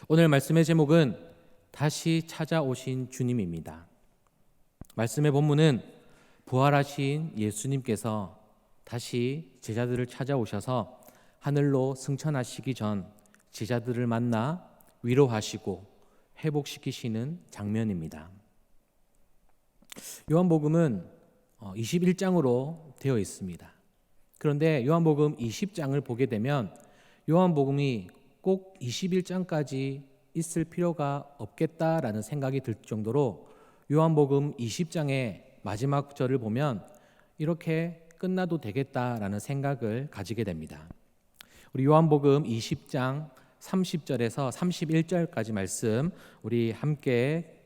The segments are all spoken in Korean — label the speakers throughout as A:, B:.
A: 오늘 말씀의 제목은 다시 찾아오신 주님입니다. 말씀의 본문은 부활하신 예수님께서 다시 제자들을 찾아오셔서 하늘로 승천하시기 전 제자들을 만나 위로하시고 회복시키시는 장면입니다. 요한복음은 21장으로 되어 있습니다. 그런데 요한복음 20장을 보게 되면 요한복음이 꼭 21장까지 있을 필요가 없겠다라는 생각이 들 정도로 요한복음 20장의 마지막 절을 보면 이렇게 끝나도 되겠다라는 생각을 가지게 됩니다. 우리 요한복음 20장 30절에서 31절까지 말씀 우리 함께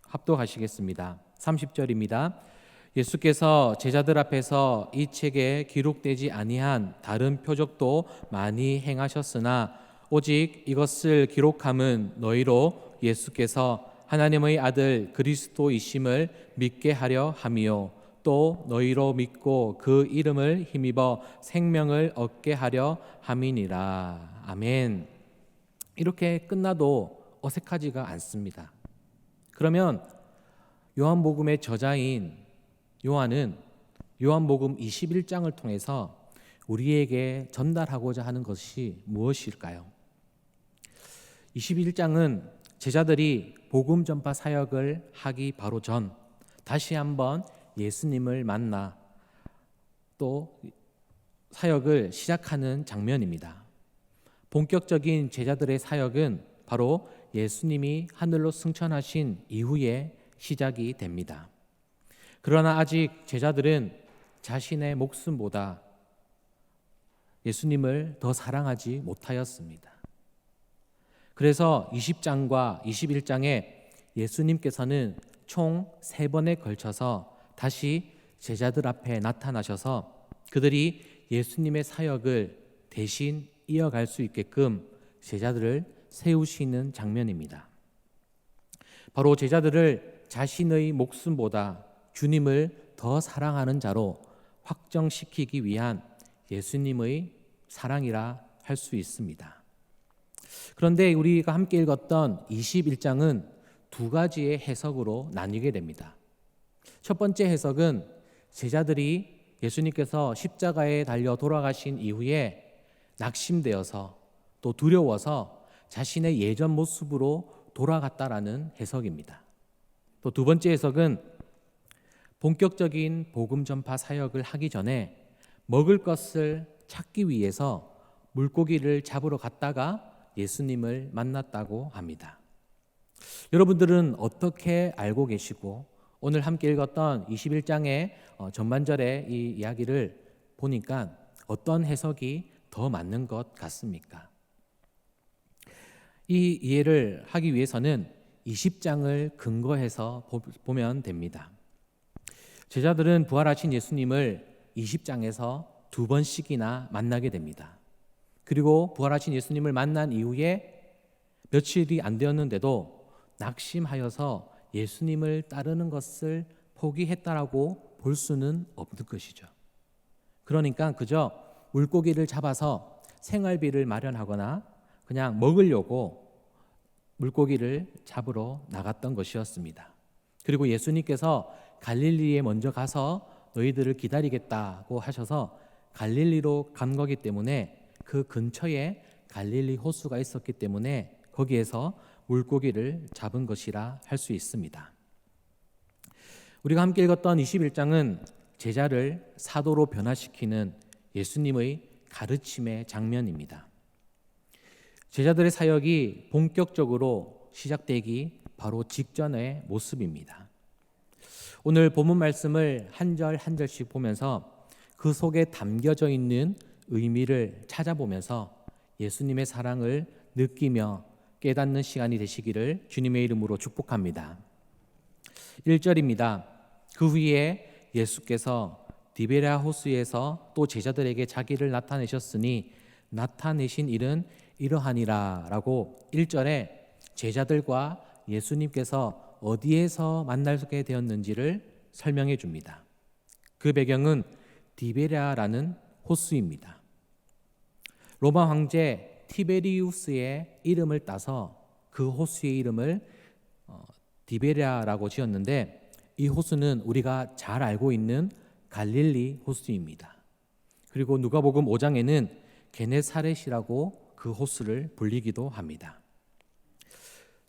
A: 합독하시겠습니다. 30절입니다. 예수께서 제자들 앞에서 이 책에 기록되지 아니한 다른 표적도 많이 행하셨으나 오직 이것을 기록함은 너희로 예수께서 하나님의 아들 그리스도이심을 믿게 하려 함이요 또 너희로 믿고 그 이름을 힘입어 생명을 얻게 하려 함이니라. 아멘. 이렇게 끝나도 어색하지가 않습니다. 그러면 요한복음의 저자인 요한은 요한복음 21장을 통해서 우리에게 전달하고자 하는 것이 무엇일까요? 21장은 제자들이 복음 전파 사역을 하기 바로 전 다시 한번 예수님을 만나 또 사역을 시작하는 장면입니다. 본격적인 제자들의 사역은 바로 예수님이 하늘로 승천하신 이후에 시작이 됩니다. 그러나 아직 제자들은 자신의 목숨보다 예수님을 더 사랑하지 못하였습니다. 그래서 20장과 21장에 예수님께서는 총 3번에 걸쳐서 다시 제자들 앞에 나타나셔서 그들이 예수님의 사역을 대신 이어갈 수 있게끔 제자들을 세우시는 장면입니다. 바로 제자들을 자신의 목숨보다 주님을 더 사랑하는 자로 확정시키기 위한 예수님의 사랑이라 할 수 있습니다. 그런데 우리가 함께 읽었던 21장은 두 가지의 해석으로 나뉘게 됩니다. 첫 번째 해석은 제자들이 예수님께서 십자가에 달려 돌아가신 이후에 낙심되어서 또 두려워서 자신의 예전 모습으로 돌아갔다라는 해석입니다. 또 두 번째 해석은 본격적인 복음 전파 사역을 하기 전에 먹을 것을 찾기 위해서 물고기를 잡으러 갔다가 예수님을 만났다고 합니다. 여러분들은 어떻게 알고 계시고 오늘 함께 읽었던 21장의 전반절의 이 이야기를 보니까 어떤 해석이 더 맞는 것 같습니까? 이 이해를 하기 위해서는 20장을 근거해서 보면 됩니다. 제자들은 부활하신 예수님을 20장에서 2번씩이나 만나게 됩니다. 그리고 부활하신 예수님을 만난 이후에 며칠이 안 되었는데도 낙심하여서 예수님을 따르는 것을 포기했다라고 볼 수는 없는 것이죠. 그러니까 그저 물고기를 잡아서 생활비를 마련하거나 그냥 먹으려고 물고기를 잡으러 나갔던 것이었습니다. 그리고 예수님께서 갈릴리에 먼저 가서 너희들을 기다리겠다고 하셔서 갈릴리로 간 거기 때문에 그 근처에 갈릴리 호수가 있었기 때문에 거기에서 물고기를 잡은 것이라 할 수 있습니다. 우리가 함께 읽었던 21장은 제자를 사도로 변화시키는 예수님의 가르침의 장면입니다. 제자들의 사역이 본격적으로 시작되기 바로 직전의 모습입니다. 오늘 본문 말씀을 한 절 한 절씩 보면서 그 속에 담겨져 있는 의미를 찾아보면서 예수님의 사랑을 느끼며 깨닫는 시간이 되시기를 주님의 이름으로 축복합니다. 1절입니다. 그 후에 예수께서 디베랴 호수에서 또 제자들에게 자기를 나타내셨으니 나타내신 일은 이러하니라 라고 1절에 제자들과 예수님께서 어디에서 만나게 되었는지를 설명해 줍니다. 그 배경은 디베랴라는 호수입니다. 로마 황제 티베리우스의 이름을 따서 그 호수의 이름을 디베랴라고 지었는데, 이 호수는 우리가 잘 알고 있는 갈릴리 호수입니다. 그리고 누가복음 5장에는 게네사렛이라고 그 호수를 불리기도 합니다.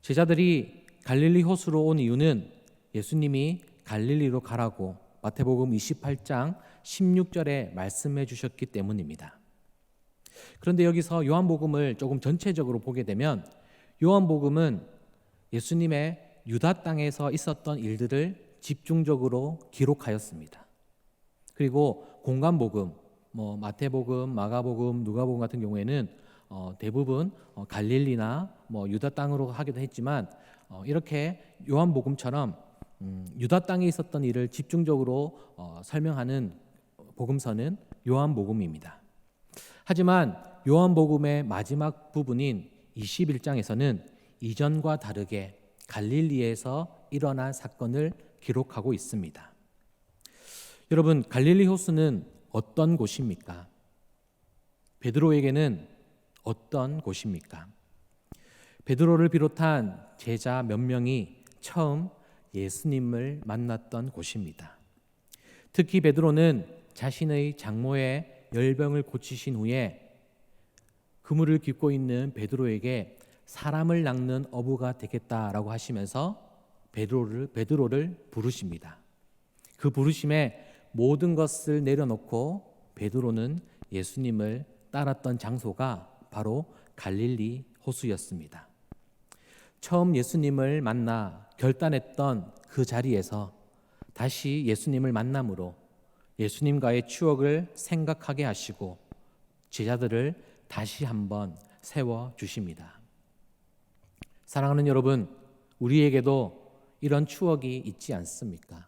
A: 제자들이 갈릴리 호수로 온 이유는 예수님이 갈릴리로 가라고 마태복음 28장 16절에 말씀해 주셨기 때문입니다. 그런데 여기서 요한복음을 조금 전체적으로 보게 되면 요한복음은 예수님의 유다 땅에서 있었던 일들을 집중적으로 기록하였습니다. 그리고 공간복음, 마태복음, 마가복음, 누가복음 같은 경우에는 대부분 갈릴리나 유다 땅으로 하기도 했지만, 이렇게 요한복음처럼 유다 땅에 있었던 일을 집중적으로 설명하는 복음서는 요한복음입니다. 하지만 요한복음의 마지막 부분인 21장에서는 이전과 다르게 갈릴리에서 일어난 사건을 기록하고 있습니다. 여러분, 갈릴리 호수는 어떤 곳입니까? 베드로에게는 어떤 곳입니까? 베드로를 비롯한 제자 몇 명이 처음 예수님을 만났던 곳입니다. 특히 베드로는 자신의 장모의 열병을 고치신 후에 그물을 깃고 있는 베드로에게 사람을 낚는 어부가 되겠다라고 하시면서 베드로를 부르십니다. 그 부르심에 모든 것을 내려놓고 베드로는 예수님을 따랐던 장소가 바로 갈릴리 호수였습니다. 처음 예수님을 만나 결단했던 그 자리에서 다시 예수님을 만남으로 예수님과의 추억을 생각하게 하시고 제자들을 다시 한번 세워주십니다. 사랑하는 여러분, 우리에게도 이런 추억이 있지 않습니까?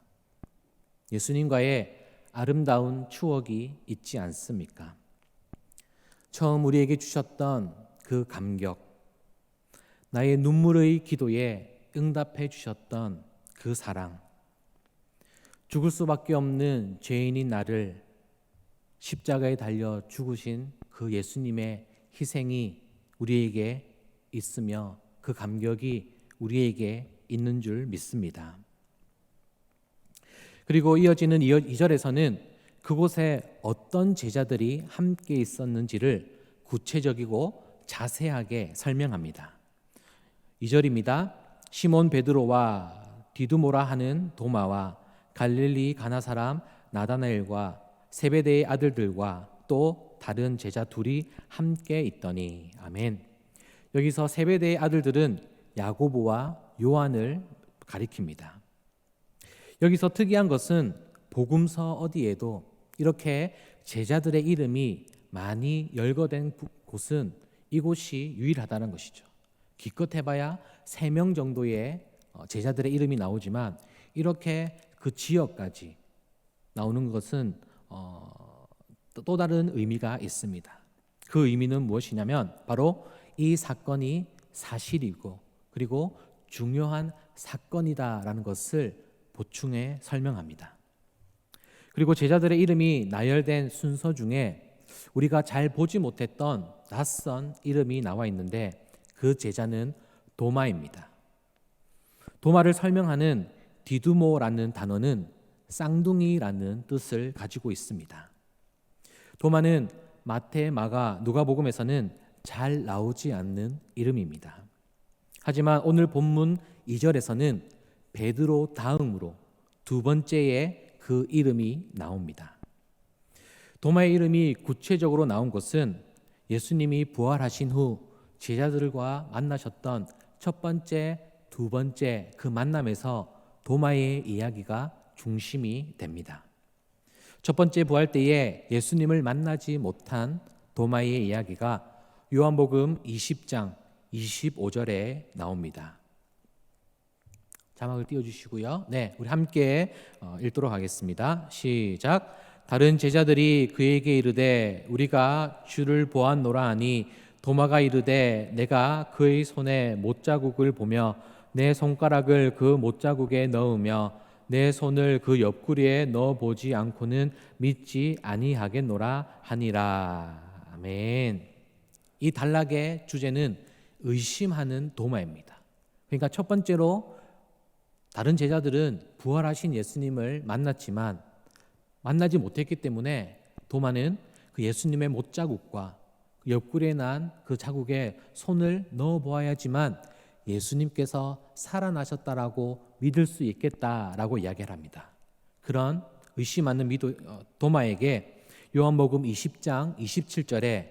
A: 예수님과의 아름다운 추억이 있지 않습니까? 처음 우리에게 주셨던 그 감격, 나의 눈물의 기도에 응답해 주셨던 그 사랑, 죽을 수밖에 없는 죄인인 나를 십자가에 달려 죽으신 그 예수님의 희생이 우리에게 있으며 그 감격이 우리에게 있는 줄 믿습니다. 그리고 이어지는 2절에서는 그곳에 어떤 제자들이 함께 있었는지를 구체적이고 자세하게 설명합니다. 2절입니다. 시몬 베드로와 디두모라 하는 도마와 갈릴리 가나 사람 나다나엘과 세베대의 아들들과 또 다른 제자 둘이 함께 있더니. 아멘. 여기서 세베대의 아들들은 야고보와 요한을 가리킵니다. 여기서 특이한 것은 복음서 어디에도 이렇게 제자들의 이름이 많이 열거된 곳은 이곳이 유일하다는 것이죠. 기껏 해봐야 3명 정도의 제자들의 이름이 나오지만 이렇게 그 지역까지 나오는 것은 또 다른 의미가 있습니다. 그 의미는 무엇이냐면 바로 이 사건이 사실이고 그리고 중요한 사건이다라는 것을 보충해 설명합니다. 그리고 제자들의 이름이 나열된 순서 중에 우리가 잘 보지 못했던 낯선 이름이 나와 있는데 그 제자는 도마입니다. 도마를 설명하는 디두모라는 단어는 쌍둥이라는 뜻을 가지고 있습니다. 도마는 마태, 마가, 누가복음에서는 잘 나오지 않는 이름입니다. 하지만 오늘 본문 2절에서는 베드로 다음으로 두 번째에 그 이름이 나옵니다. 도마의 이름이 구체적으로 나온 것은 예수님이 부활하신 후 제자들과 만나셨던 첫 번째, 두 번째 그 만남에서 도마의 이야기가 중심이 됩니다. 첫 번째 부활 때에 예수님을 만나지 못한 도마의 이야기가 요한복음 20장 25절에 나옵니다. 자막을 띄워주시고요. 네, 우리 함께 읽도록 하겠습니다. 시작. 다른 제자들이 그에게 이르되 우리가 주를 보았노라 하니 도마가 이르되 내가 그의 손에 못자국을 보며 내 손가락을 그 못자국에 넣으며 내 손을 그 옆구리에 넣어보지 않고는 믿지 아니하겠노라 하니라. 아멘. 이 단락의 주제는 의심하는 도마입니다. 그러니까 첫 번째로 다른 제자들은 부활하신 예수님을 만났지만 만나지 못했기 때문에 도마는 그 예수님의 못자국과 옆구리에 난 그 자국에 손을 넣어 보아야지만 예수님께서 살아나셨다라고 믿을 수 있겠다라고 이야기를 합니다. 그런 의심하는 도마에게 요한복음 20장 27절에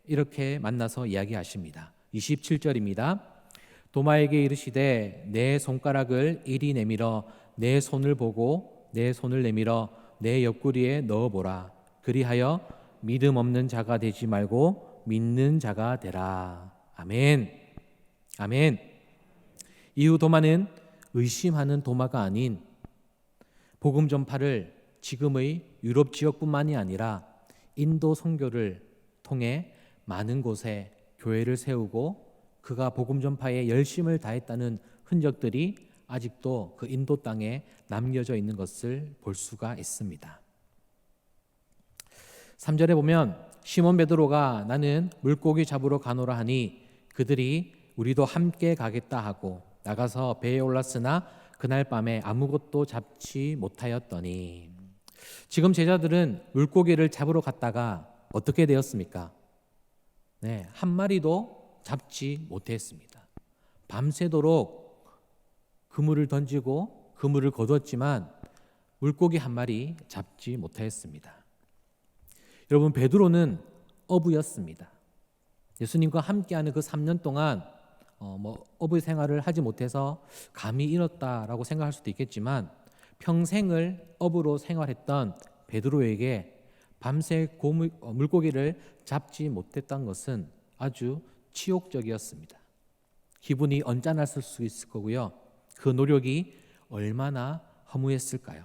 A: 이렇게 만나서 이야기하십니다. 27절입니다. 도마에게 이르시되 내 손가락을 이리 내밀어 내 손을 보고 내 손을 내밀어 내 옆구리에 넣어보라. 그리하여 믿음 없는 자가 되지 말고 믿는 자가 되라. 아멘. 아멘. 이후 도마는 의심하는 도마가 아닌 복음 전파를 지금의 유럽 지역뿐만이 아니라 인도 선교를 통해 많은 곳에 교회를 세우고 그가 복음 전파에 열심을 다했다는 흔적들이 아직도 그 인도 땅에 남겨져 있는 것을 볼 수가 있습니다. 3절에 보면 시몬 베드로가 나는 물고기 잡으러 가노라 하니 그들이 우리도 함께 가겠다 하고 나가서 배에 올랐으나 그날 밤에 아무것도 잡지 못하였더니 지금 제자들은 물고기를 잡으러 갔다가 어떻게 되었습니까? 네, 한 마리도 잡지 못했습니다. 밤새도록 그물을 던지고 그물을 거두었지만 물고기 한 마리 잡지 못하였습니다. 여러분, 베드로는 어부였습니다. 예수님과 함께하는 그 3년 동안 어부 생활을 하지 못해서 감히 잃었다라고 생각할 수도 있겠지만 평생을 어부로 생활했던 베드로에게 밤새 물고기를 잡지 못했던 것은 아주 치욕적이었습니다. 기분이 언짢았을 수 있을 거고요. 그 노력이 얼마나 허무했을까요?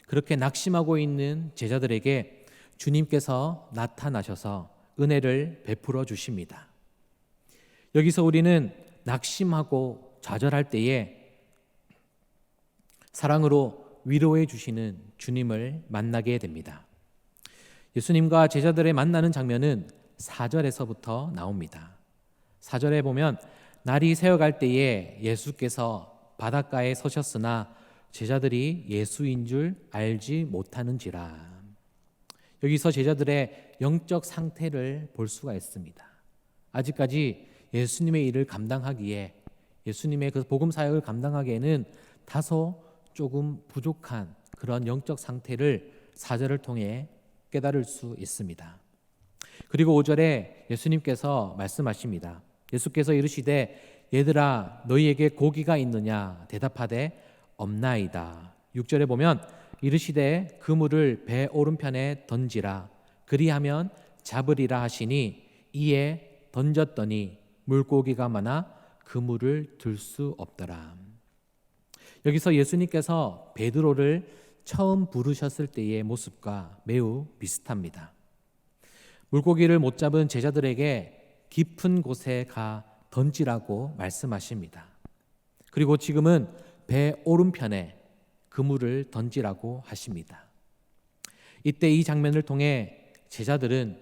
A: 그렇게 낙심하고 있는 제자들에게 주님께서 나타나셔서 은혜를 베풀어 주십니다. 여기서 우리는 낙심하고 좌절할 때에 사랑으로 위로해 주시는 주님을 만나게 됩니다. 예수님과 제자들의 만나는 장면은 4절에서부터 나옵니다. 4절에 보면 날이 새어갈 때에 예수께서 바닷가에 서셨으나 제자들이 예수인 줄 알지 못하는지라. 여기서 제자들의 영적 상태를 볼 수가 있습니다. 아직까지 예수님의 일을 감당하기에 예수님의 그 복음 사역을 감당하기에는 다소 조금 부족한 그런 영적 상태를 4절을 통해 깨달을 수 있습니다. 그리고 5절에 예수님께서 말씀하십니다. 예수께서 이르시되 얘들아 너희에게 고기가 있느냐 대답하되 없나이다. 6절에 보면 이르시되 그물을 배 오른편에 던지라 그리하면 잡으리라 하시니 이에 던졌더니 물고기가 많아 그물을 들 수 없더라. 여기서 예수님께서 베드로를 처음 부르셨을 때의 모습과 매우 비슷합니다. 물고기를 못 잡은 제자들에게 깊은 곳에 가 던지라고 말씀하십니다. 그리고 지금은 배 오른편에 그물을 던지라고 하십니다. 이때 이 장면을 통해 제자들은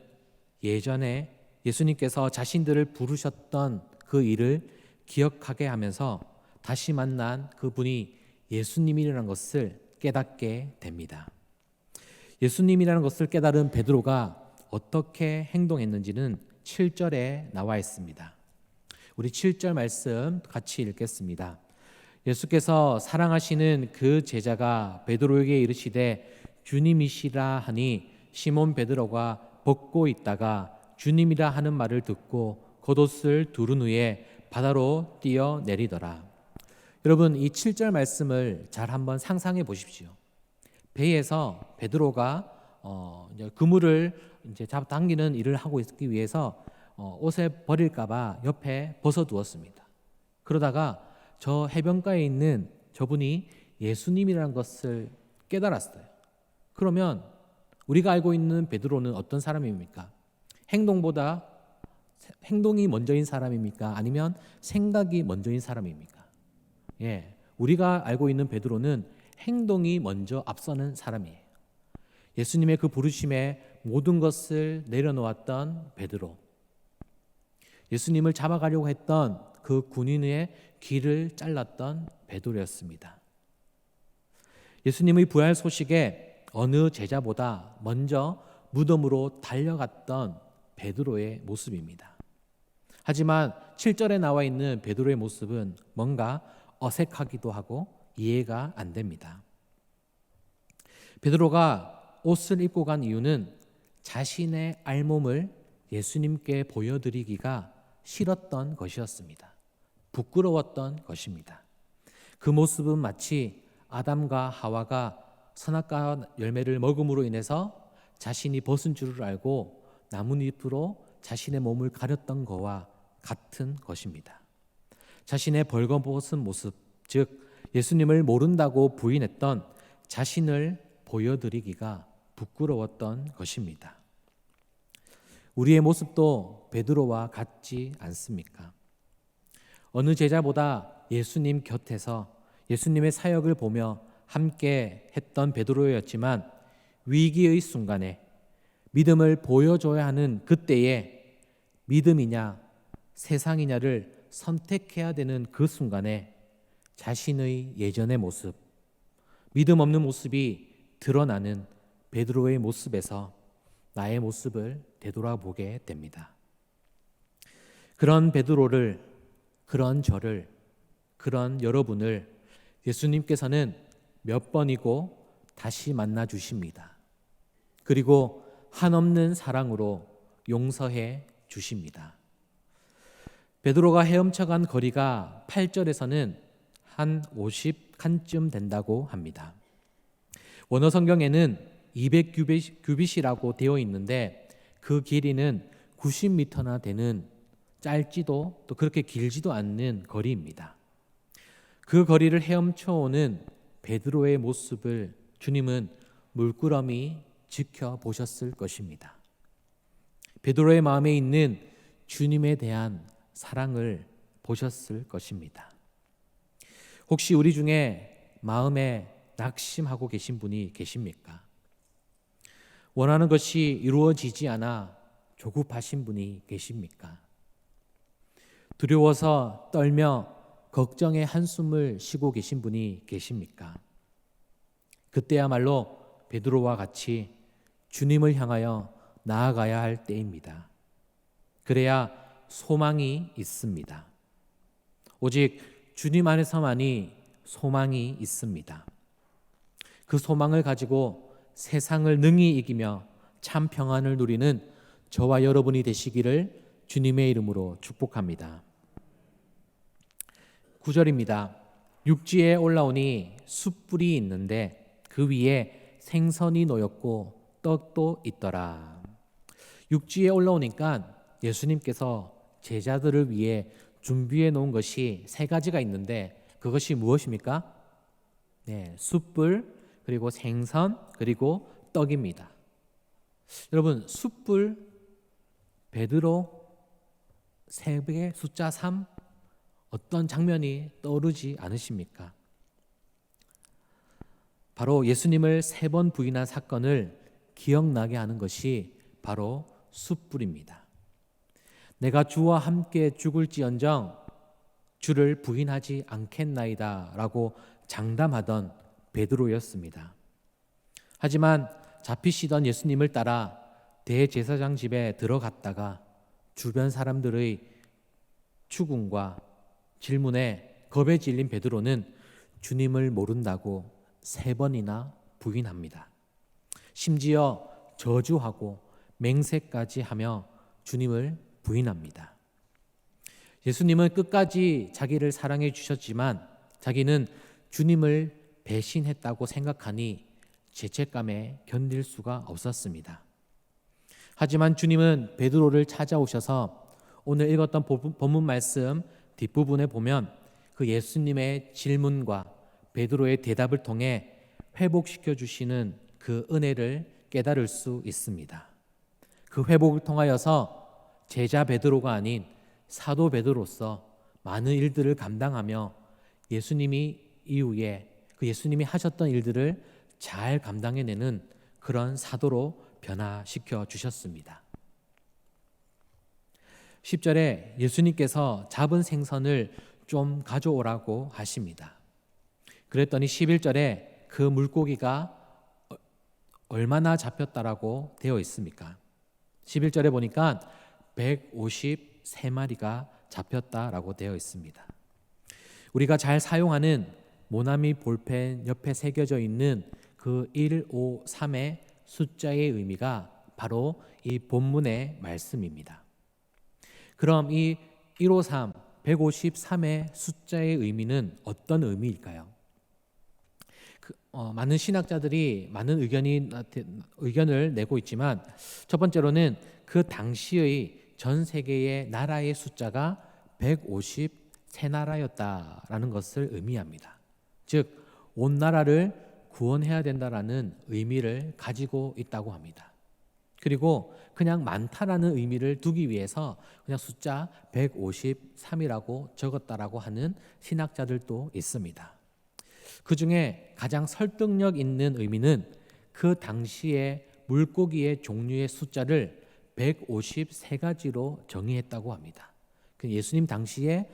A: 예전에 예수님께서 자신들을 부르셨던 그 일을 기억하게 하면서 다시 만난 그분이 예수님이라는 것을 깨닫게 됩니다. 예수님이라는 것을 깨달은 베드로가 어떻게 행동했는지는 7절에 나와 있습니다. 우리 7절 말씀 같이 읽겠습니다. 예수께서 사랑하시는 그 제자가 베드로에게 이르시되 주님이시라 하니 시몬 베드로가 벗고 있다가 주님이라 하는 말을 듣고 겉옷을 두른 후에 바다로 뛰어내리더라. 여러분, 이 7절 말씀을 잘 한번 상상해 보십시오. 배에서 베드로가 이제 그물을 이제 당기는 일을 하고 있기 위해서 옷에 버릴까봐 옆에 벗어두었습니다. 그러다가 저 해변가에 있는 저분이 예수님이라는 것을 깨달았어요. 그러면 우리가 알고 있는 베드로는 어떤 사람입니까? 행동이 먼저인 사람입니까? 아니면 생각이 먼저인 사람입니까? 우리가 알고 있는 베드로는 행동이 먼저 앞서는 사람이에요. 예수님의 그 부르심에 모든 것을 내려놓았던 베드로. 예수님을 잡아가려고 했던 그 군인의 귀를 잘랐던 베드로였습니다. 예수님의 부활 소식에 어느 제자보다 먼저 무덤으로 달려갔던 베드로의 모습입니다. 하지만 7절에 나와 있는 베드로의 모습은 뭔가 어색하기도 하고 이해가 안 됩니다. 베드로가 옷을 입고 간 이유는 자신의 알몸을 예수님께 보여드리기가 싫었던 것이었습니다. 부끄러웠던 것입니다. 그 모습은 마치 아담과 하와가 선악과 열매를 먹음으로 인해서 자신이 벗은 줄을 알고 나뭇잎으로 자신의 몸을 가렸던 것과 같은 것입니다. 자신의 벌거벗은 모습, 즉 예수님을 모른다고 부인했던 자신을 보여드리기가 부끄러웠던 것입니다. 우리의 모습도 베드로와 같지 않습니까? 어느 제자보다 예수님 곁에서 예수님의 사역을 보며 함께 했던 베드로였지만 위기의 순간에 믿음을 보여줘야 하는 그때에 믿음이냐 세상이냐를 선택해야 되는 그 순간에 자신의 예전의 모습, 믿음 없는 모습이 드러나는 베드로의 모습에서 나의 모습을 되돌아보게 됩니다. 그런 베드로를, 그런 저를, 그런 여러분을 예수님께서는 몇 번이고 다시 만나 주십니다. 그리고 한없는 사랑으로 용서해 주십니다. 베드로가 헤엄쳐간 거리가 8절에서는 한 50칸쯤 된다고 합니다. 원어 성경에는 200규빗이라고 되어 있는데 그 길이는 90m나 되는 짧지도 또 그렇게 길지도 않는 거리입니다. 그 거리를 헤엄쳐오는 베드로의 모습을 주님은 물끄러미 지켜보셨을 것입니다. 베드로의 마음에 있는 주님에 대한 사랑을 보셨을 것입니다. 혹시 우리 중에 마음에 낙심하고 계신 분이 계십니까? 원하는 것이 이루어지지 않아 조급하신 분이 계십니까? 두려워서 떨며 걱정의 한숨을 쉬고 계신 분이 계십니까? 그때야말로 베드로와 같이 주님을 향하여 나아가야 할 때입니다. 그래야 소망이 있습니다. 오직 주님 안에서만이 소망이 있습니다. 그 소망을 가지고 세상을 능히 이기며 참 평안을 누리는 저와 여러분이 되시기를 주님의 이름으로 축복합니다. 9절입니다. 육지에 올라오니 숯불이 있는데 그 위에 생선이 놓였고 떡도 있더라. 육지에 올라오니까 예수님께서 제자들을 위해 준비해 놓은 것이 세 가지가 있는데 그것이 무엇입니까? 네, 숯불, 그리고 생선, 그리고 떡입니다. 여러분, 숯불, 베드로, 새벽의 숫자 3, 어떤 장면이 떠오르지 않으십니까? 바로 예수님을 3번 부인한 사건을 기억나게 하는 것이 바로 숯불입니다. 내가 주와 함께 죽을지언정 주를 부인하지 않겠나이다 라고 장담하던 베드로였습니다. 하지만 잡히시던 예수님을 따라 대제사장 집에 들어갔다가 주변 사람들의 추궁과 질문에 겁에 질린 베드로는 주님을 모른다고 3번이나 부인합니다. 심지어 저주하고 맹세까지 하며 주님을 부인합니다. 예수님은 끝까지 자기를 사랑해 주셨지만 자기는 주님을 배신했다고 생각하니 죄책감에 견딜 수가 없었습니다. 하지만 주님은 베드로를 찾아오셔서 오늘 읽었던 본문 말씀 뒷부분에 보면 그 예수님의 질문과 베드로의 대답을 통해 회복시켜 주시는 그 은혜를 깨달을 수 있습니다. 그 회복을 통하여서 제자 베드로가 아닌 사도 베드로서 많은 일들을 감당하며 예수님이 이후에 그 예수님이 하셨던 일들을 잘 감당해내는 그런 사도로 변화시켜 주셨습니다. 10절에 예수님께서 잡은 생선을 좀 가져오라고 하십니다. 그랬더니 11절에 그 물고기가 얼마나 잡혔다라고 되어 있습니까? 11절에 보니까 153마리가 잡혔다라고 되어 있습니다. 우리가 잘 사용하는 모나미 볼펜 옆에 새겨져 있는 그 153의 숫자의 의미가 바로 이 본문의 말씀입니다. 그럼 이 153, 153의 숫자의 의미는 어떤 의미일까요? 많은 신학자들이 많은 의견을 내고 있지만 첫 번째로는 그 당시의 전 세계의 나라의 숫자가 153나라였다라는 것을 의미합니다. 즉 온 나라를 구원해야 된다라는 의미를 가지고 있다고 합니다. 그리고 그냥 많다라는 의미를 두기 위해서 그냥 숫자 153이라고 적었다라고 하는 신학자들도 있습니다. 그 중에 가장 설득력 있는 의미는 그 당시에 물고기의 종류의 숫자를 153가지로 정의했다고 합니다. 예수님 당시에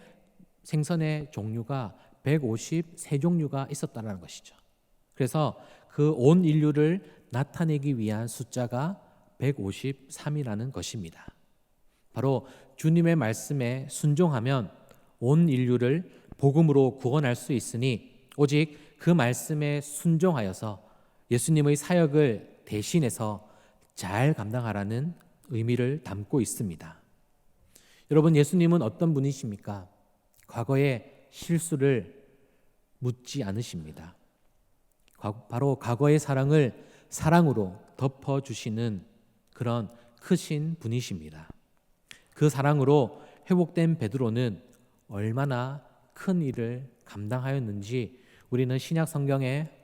A: 생선의 종류가 153종류가 있었다는 것이죠. 그래서 그 온 인류를 나타내기 위한 숫자가 153이라는 것입니다. 바로 주님의 말씀에 순종하면 온 인류를 복음으로 구원할 수 있으니 오직 그 말씀에 순종하여서 예수님의 사역을 대신해서 잘 감당하라는 의미를 담고 있습니다. 여러분, 예수님은 어떤 분이십니까? 과거의 실수를 묻지 않으십니다. 바로 과거의 사랑을 사랑으로 덮어주시는 그런 크신 분이십니다. 그 사랑으로 회복된 베드로는 얼마나 큰 일을 감당하였는지 우리는 신약 성경의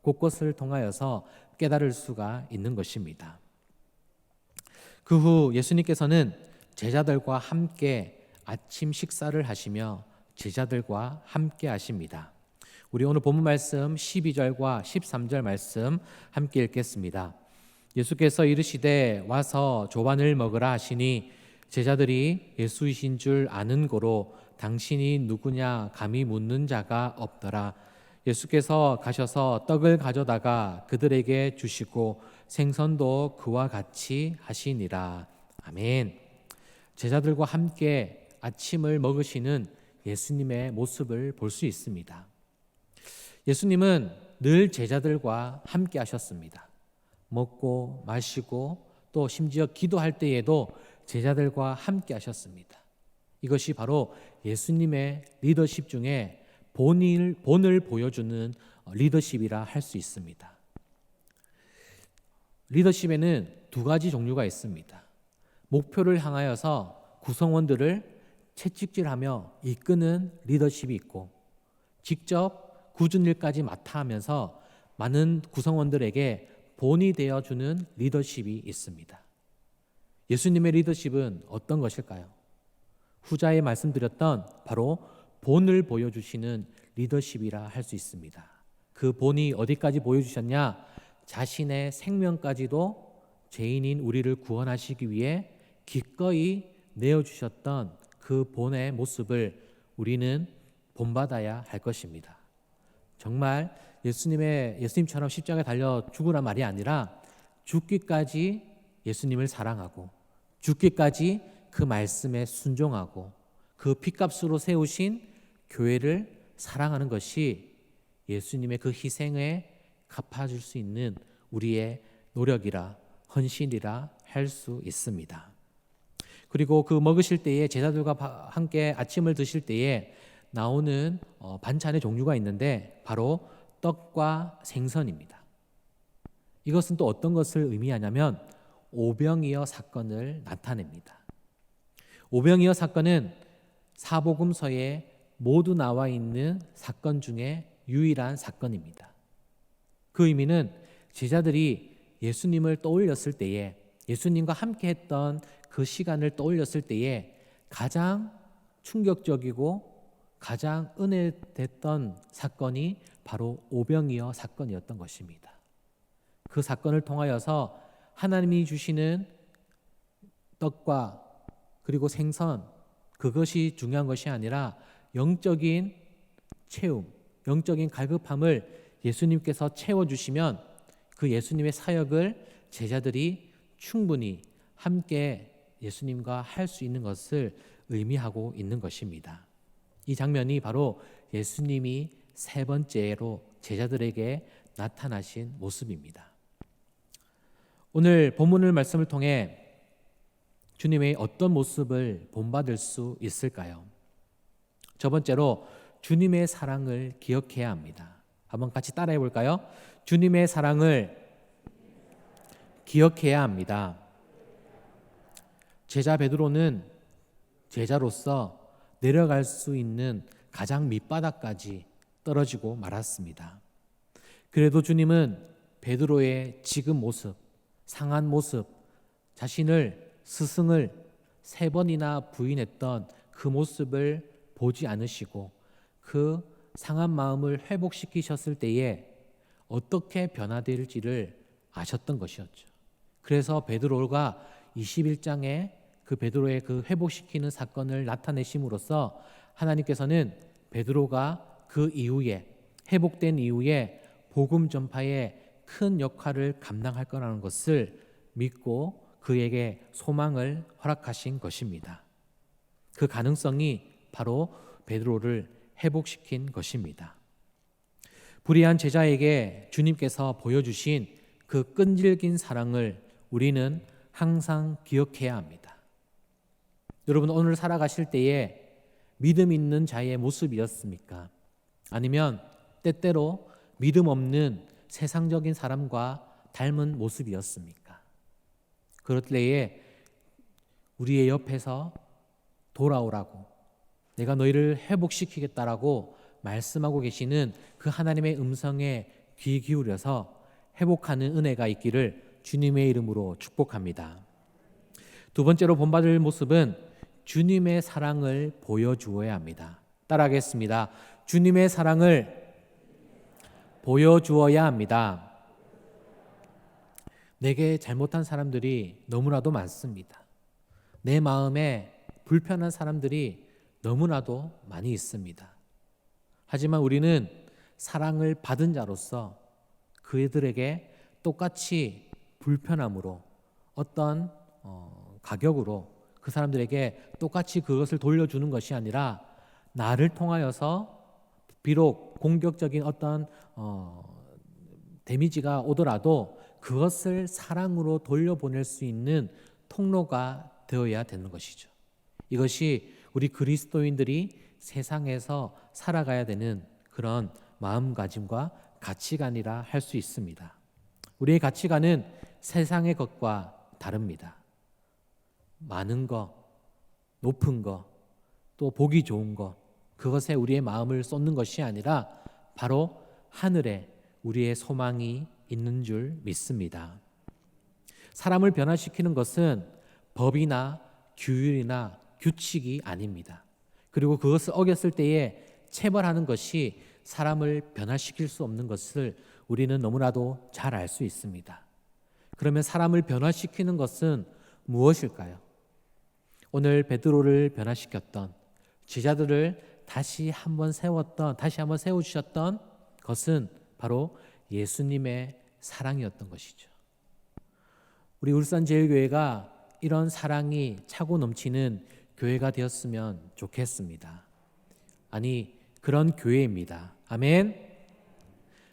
A: 곳곳을 통하여서 깨달을 수가 있는 것입니다. 그 후 예수님께서는 제자들과 함께 아침 식사를 하시며 제자들과 함께 하십니다. 우리 오늘 본문 말씀 12절과 13절 말씀 함께 읽겠습니다. 예수께서 이르시되 와서 조반을 먹으라 하시니 제자들이 예수이신 줄 아는 고로 당신이 누구냐 감히 묻는 자가 없더라. 예수께서 가셔서 떡을 가져다가 그들에게 주시고 생선도 그와 같이 하시니라. 아멘. 제자들과 함께 아침을 먹으시는 예수님의 모습을 볼 수 있습니다. 예수님은 늘 제자들과 함께 하셨습니다. 먹고 마시고 또 심지어 기도할 때에도 제자들과 함께 하셨습니다. 이것이 바로 예수님의 리더십 중에 본을 보여주는 리더십이라 할 수 있습니다. 리더십에는 두 가지 종류가 있습니다. 목표를 향하여서 구성원들을 채찍질하며 이끄는 리더십이 있고 직접 굳은 일까지 맡아 하면서 많은 구성원들에게 본이 되어주는 리더십이 있습니다. 예수님의 리더십은 어떤 것일까요? 후자에 말씀드렸던 바로 본을 보여주시는 리더십이라 할 수 있습니다. 그 본이 어디까지 보여주셨냐? 자신의 생명까지도 죄인인 우리를 구원하시기 위해 기꺼이 내어주셨던 그 본의 모습을 우리는 본받아야 할 것입니다. 정말 예수님처럼 십자가에 달려 죽으란 말이 아니라 죽기까지 예수님을 사랑하고 죽기까지 그 말씀에 순종하고 그 핏값으로 세우신 교회를 사랑하는 것이 예수님의 그 희생에 갚아줄 수 있는 우리의 노력이라 헌신이라 할 수 있습니다. 그리고 그 먹으실 때에 제자들과 함께 아침을 드실 때에 나오는 반찬의 종류가 있는데 바로 떡과 생선입니다. 이것은 또 어떤 것을 의미하냐면 오병이어 사건을 나타냅니다. 오병이어 사건은 사복음서에 모두 나와 있는 사건 중에 유일한 사건입니다. 그 의미는 제자들이 예수님을 떠올렸을 때에 예수님과 함께 했던 그 시간을 떠올렸을 때에 가장 충격적이고 가장 은혜됐던 사건이 바로 오병이어 사건이었던 것입니다. 그 사건을 통하여서 하나님이 주시는 떡과 그리고 생선, 그것이 중요한 것이 아니라 영적인 채움, 영적인 갈급함을 예수님께서 채워주시면 그 예수님의 사역을 제자들이 충분히 함께 예수님과 할 수 있는 것을 의미하고 있는 것입니다. 이 장면이 바로 예수님이 세 번째로 제자들에게 나타나신 모습입니다. 오늘 본문을 말씀을 통해 주님의 어떤 모습을 본받을 수 있을까요? 첫 번째로 주님의 사랑을 기억해야 합니다. 한번 같이 따라해 볼까요? 주님의 사랑을 기억해야 합니다. 제자 베드로는 제자로서 내려갈 수 있는 가장 밑바닥까지 떨어지고 말았습니다. 그래도 주님은 베드로의 지금 모습, 상한 모습, 자신을 스승을 3번이나 부인했던 그 모습을 보지 않으시고 그 상한 마음을 회복시키셨을 때에 어떻게 변화될지를 아셨던 것이었죠. 그래서 베드로가 21장에 그 베드로의 그 회복시키는 사건을 나타내심으로써 하나님께서는 베드로가 그 이후에 회복된 이후에 복음 전파에 큰 역할을 감당할 거라는 것을 믿고 그에게 소망을 허락하신 것입니다. 그 가능성이 바로 베드로를 회복시킨 것입니다. 불의한 제자에게 주님께서 보여주신 그 끈질긴 사랑을 우리는 항상 기억해야 합니다. 여러분, 오늘 살아가실 때에 믿음 있는 자의 모습이었습니까? 아니면 때때로 믿음 없는 세상적인 사람과 닮은 모습이었습니까? 그럴 때에 우리의 옆에서 돌아오라고, 내가 너희를 회복시키겠다라고 말씀하고 계시는 그 하나님의 음성에 귀 기울여서 회복하는 은혜가 있기를 주님의 이름으로 축복합니다. 두 번째로 본받을 모습은 주님의 사랑을 보여주어야 합니다. 따라하겠습니다. 주님의 사랑을 보여주어야 합니다. 내게 잘못한 사람들이 너무나도 많습니다. 내 마음에 불편한 사람들이 너무나도 많이 있습니다. 하지만 우리는 사랑을 받은 자로서 그들에게 똑같이 불편함으로 어떤 가격으로 그 사람들에게 똑같이 그것을 돌려주는 것이 아니라 나를 통하여서 비록 공격적인 어떤 데미지가 오더라도 그것을 사랑으로 돌려보낼 수 있는 통로가 되어야 되는 것이죠. 이것이 우리 그리스도인들이 세상에서 살아가야 되는 그런 마음가짐과 가치관이라 할 수 있습니다. 우리의 가치관은 세상의 것과 다릅니다. 많은 것, 높은 것, 또 보기 좋은 것, 그것에 우리의 마음을 쏟는 것이 아니라 바로 하늘에 우리의 소망이 있는 줄 믿습니다. 사람을 변화시키는 것은 법이나 규율이나 규칙이 아닙니다. 그리고 그것을 어겼을 때에 체벌하는 것이 사람을 변화시킬 수 없는 것을 우리는 너무나도 잘 알 수 있습니다. 그러면 사람을 변화시키는 것은 무엇일까요? 오늘 베드로를 변화시켰던, 제자들을 다시 한번 세워주셨던 것은 바로 예수님의 사랑이었던 것이죠. 우리 울산제일교회가 이런 사랑이 차고 넘치는 교회가 되었으면 좋겠습니다. 아니, 그런 교회입니다. 아멘.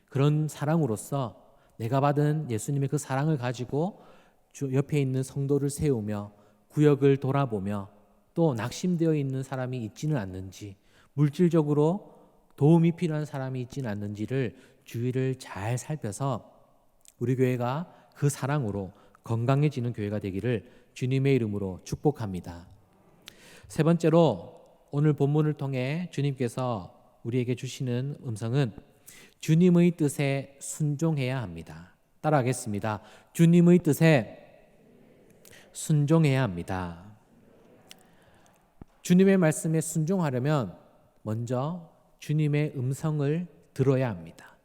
A: 그런 사랑으로서 내가 받은 예수님의 그 사랑을 가지고 옆에 있는 성도를 세우며 구역을 돌아보며 또 낙심되어 있는 사람이 있지는 않는지, 물질적으로 도움이 필요한 사람이 있지는 않는지를 주위를 잘 살펴서 우리 교회가 그 사랑으로 건강해지는 교회가 되기를 주님의 이름으로 축복합니다. 세 번째로 오늘 본문을 통해 주님께서 우리에게 주시는 음성은 주님의 뜻에 순종해야 합니다. 따라하겠습니다. 주님의 뜻에 순종해야 합니다. 주님의 말씀에 순종하려면 먼저 주님의 음성을 들어야 합니다.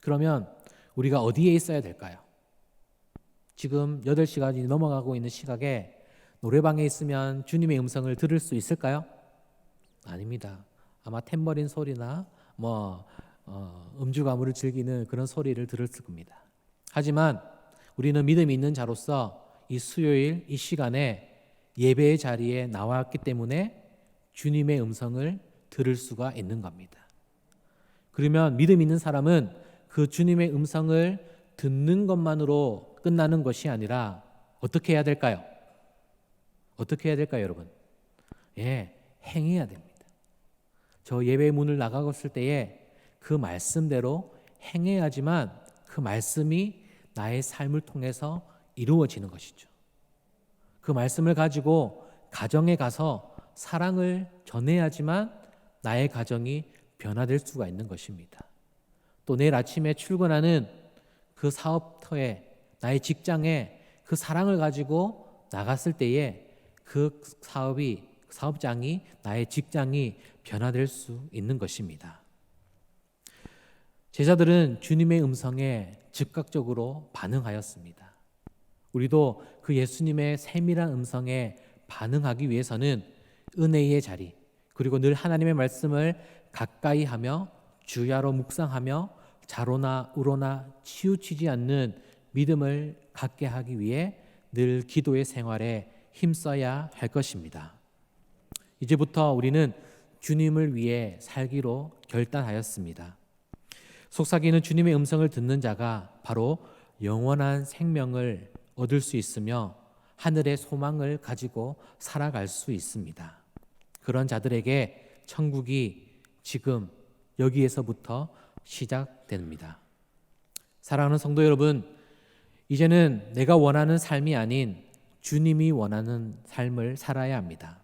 A: 그러면 우리가 어디에 있어야 될까요? 지금 8시간이 넘어가고 있는 시각에 노래방에 있으면 주님의 음성을 들을 수 있을까요? 아닙니다. 아마 탬버린 소리나 음주 가무를 즐기는 그런 소리를 들었을 겁니다. 하지만 우리는 믿음이 있는 자로서 이 수요일 이 시간에 예배의 자리에 나왔기 때문에 주님의 음성을 들을 수가 있는 겁니다. 그러면 믿음 있는 사람은 그 주님의 음성을 듣는 것만으로 끝나는 것이 아니라 어떻게 해야 될까요? 어떻게 해야 될까요, 여러분? 행해야 됩니다. 저 예배 문을 나가었을 때에 그 말씀대로 행해야지만 그 말씀이 나의 삶을 통해서 이루어지는 것이죠. 그 말씀을 가지고 가정에 가서 사랑을 전해야지만 나의 가정이 변화될 수가 있는 것입니다. 또 내일 아침에 출근하는 그 사업터에, 나의 직장에 그 사랑을 가지고 나갔을 때에 그 사업장이, 나의 직장이 변화될 수 있는 것입니다. 제자들은 주님의 음성에 즉각적으로 반응하였습니다. 우리도 그 예수님의 세밀한 음성에 반응하기 위해서는 은혜의 자리, 그리고 늘 하나님의 말씀을 가까이 하며 주야로 묵상하며 좌로나 우로나 치우치지 않는 믿음을 갖게 하기 위해 늘 기도의 생활에 힘써야 할 것입니다. 이제부터 우리는 주님을 위해 살기로 결단하였습니다. 속삭이는 주님의 음성을 듣는 자가 바로 영원한 생명을 얻을 수 있으며 하늘의 소망을 가지고 살아갈 수 있습니다. 그런 자들에게 천국이 지금 여기에서부터 시작됩니다. 사랑하는 성도 여러분, 이제는 내가 원하는 삶이 아닌 주님이 원하는 삶을 살아야 합니다.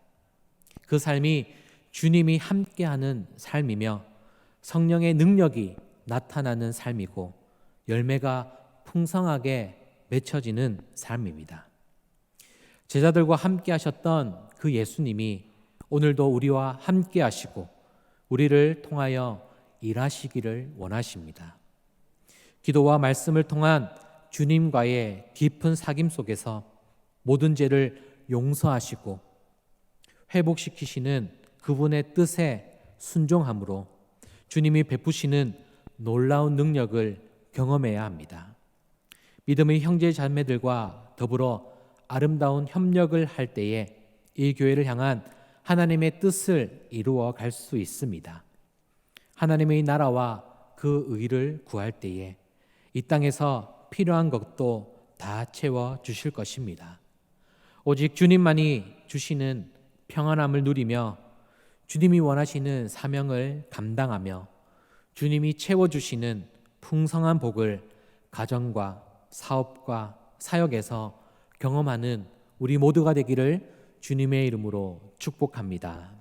A: 그 삶이 주님이 함께하는 삶이며 성령의 능력이 나타나는 삶이고 열매가 풍성하게 맺혀지는 삶입니다. 제자들과 함께 하셨던 그 예수님이 오늘도 우리와 함께 하시고 우리를 통하여 일하시기를 원하십니다. 기도와 말씀을 통한 주님과의 깊은 사귐 속에서 모든 죄를 용서하시고 회복시키시는 그분의 뜻에 순종함으로 주님이 베푸시는 놀라운 능력을 경험해야 합니다. 믿음의 형제 자매들과 더불어 아름다운 협력을 할 때에 이 교회를 향한 하나님의 뜻을 이루어 갈 수 있습니다. 하나님의 나라와 그 의를 구할 때에 이 땅에서 필요한 것도 다 채워 주실 것입니다. 오직 주님만이 주시는 평안함을 누리며 주님이 원하시는 사명을 감당하며 주님이 채워주시는 풍성한 복을 가정과 사업과 사역에서 경험하는 우리 모두가 되기를 주님의 이름으로 축복합니다.